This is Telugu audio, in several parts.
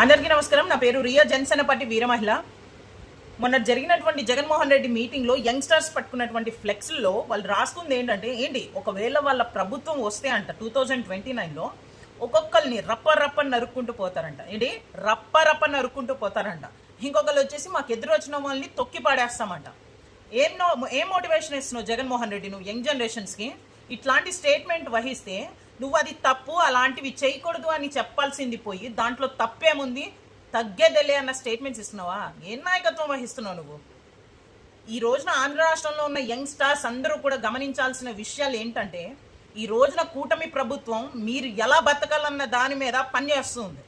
అందరికీ నమస్కారం. నా పేరు రియా జనసేనపార్టీ వీరమహిళ. మొన్న జరిగినటువంటి జగన్మోహన్ రెడ్డి మీటింగ్లో యంగ్స్టర్స్ పట్టుకున్నటువంటి ఫ్లెక్స్లో వాళ్ళు రాసుకుంది ఏంటి ఒకవేళ వాళ్ళ ప్రభుత్వం వస్తే అంట 2029లో ఒక్కొక్కరిని రప్ప నరుక్కుంటూ పోతారంట. రప్ప నరుక్కుంటూ పోతారంట. ఇంకొకరు వచ్చేసి మాకు ఎదురు వచ్చిన వాళ్ళని తొక్కి పాడేస్తామంట. ఏం మోటివేషన్ ఇస్తున్నావు జగన్మోహన్ రెడ్డి నువ్వు యంగ్ జనరేషన్స్కి? ఇట్లాంటి స్టేట్మెంట్ వహిస్తే నువ్వు అది తప్పు, అలాంటివి చేయకూడదు అని చెప్పాల్సింది పోయి దాంట్లో తప్పేముంది, తగ్గేదెలే అన్న స్టేట్మెంట్స్ ఇస్తున్నావా? ఏం నాయకత్వం వహిస్తున్నావు నువ్వు? ఈ రోజున ఆంధ్ర రాష్ట్రంలో ఉన్న యంగ్స్టర్స్ అందరూ కూడా గమనించాల్సిన విషయాలు ఏంటంటే, ఈ రోజున కూటమి ప్రభుత్వం మీరు ఎలా బతకాలన్న దాని మీద పనిచేస్తుంది,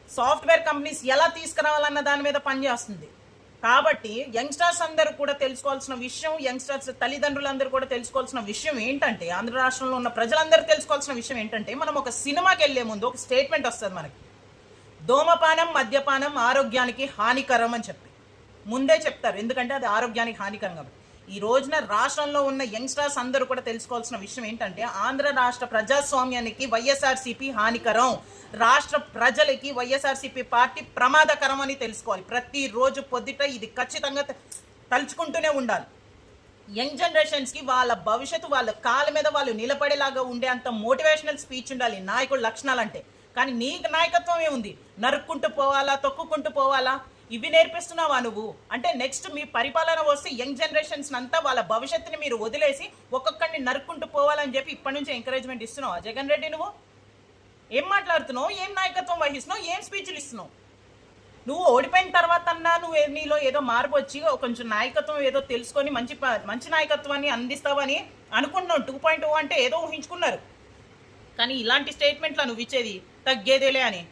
సాఫ్ట్వేర్ కంపెనీస్ ఎలా తీసుకురావాలన్న దాని మీద పనిచేస్తుంది. కాబట్టి యంగ్స్టర్స్ అందరూ కూడా తెలుసుకోవాల్సిన విషయం, యంగ్స్టర్స్ తల్లిదండ్రులందరూ కూడా తెలుసుకోవాల్సిన విషయం ఏంటంటే, ఆంధ్ర రాష్ట్రంలో ఉన్న ప్రజలందరూ తెలుసుకోవాల్సిన విషయం ఏంటంటే, మనం ఒక సినిమాకి వెళ్లే ముందు ఒక స్టేట్మెంట్ వస్తుంది మనకి, ధూమపానం మద్యపానం ఆరోగ్యానికి హానికరం అని చెప్పి ముందే చెప్తారు. ఎందుకంటే అది ఆరోగ్యానికి హానికరం కాబట్టి. ఈ రోజున రాష్ట్రంలో ఉన్న యంగ్స్టర్స్ అందరూ కూడా తెలుసుకోవాల్సిన విషయం ఏంటంటే, ఆంధ్ర రాష్ట్ర ప్రజాస్వామ్యానికి వైఎస్ఆర్సీపీ హానికరం, రాష్ట్ర ప్రజలకి వైఎస్ఆర్సీపీ పార్టీ ప్రమాదకరం అని తెలుసుకోవాలి. ప్రతిరోజు పొద్దుట ఇది ఖచ్చితంగా తలుచుకుంటూనే ఉండాలి. యంగ్ జనరేషన్స్కి వాళ్ళ భవిష్యత్తు వాళ్ళ కాళ్ళ మీద వాళ్ళు నిలబడేలాగా ఉండే అంత మోటివేషనల్ స్పీచ్ ఉండాలి నాయకుడు లక్షణాలు అంటే. కానీ నీ నాయకత్వం ఏముంది? నరుక్కుంటూ పోవాలా, తొక్కుకుంటూ పోవాలా, ఇవి నేర్పిస్తున్నావా నువ్వు? అంటే నెక్స్ట్ మీ పరిపాలన వస్తే యంగ్ జనరేషన్స్ అంతా వాళ్ళ భవిష్యత్తుని మీరు వదిలేసి ఒక్కొక్కరిని నరుక్కుంటూ పోవాలని చెప్పి ఇప్పటి నుంచి ఎంకరేజ్మెంట్ ఇస్తున్నావా జగన్ రెడ్డి? నువ్వు ఏం మాట్లాడుతున్నావు? ఏం నాయకత్వం వహిస్తున్నావు? ఏం స్పీచ్లు ఇస్తున్నావు? నువ్వు ఓడిపోయిన తర్వాత అన్నా నువ్వు నీలో ఏదో మార్పు వచ్చి కొంచెం నాయకత్వం ఏదో తెలుసుకొని మంచి నాయకత్వాన్ని అందిస్తావని అనుకుంటున్నావు. 2.0 అంటే ఏదో ఊహించుకున్నారు. కానీ ఇలాంటి స్టేట్మెంట్లో నువ్వు ఇచ్చేది తగ్గేదేలే అని.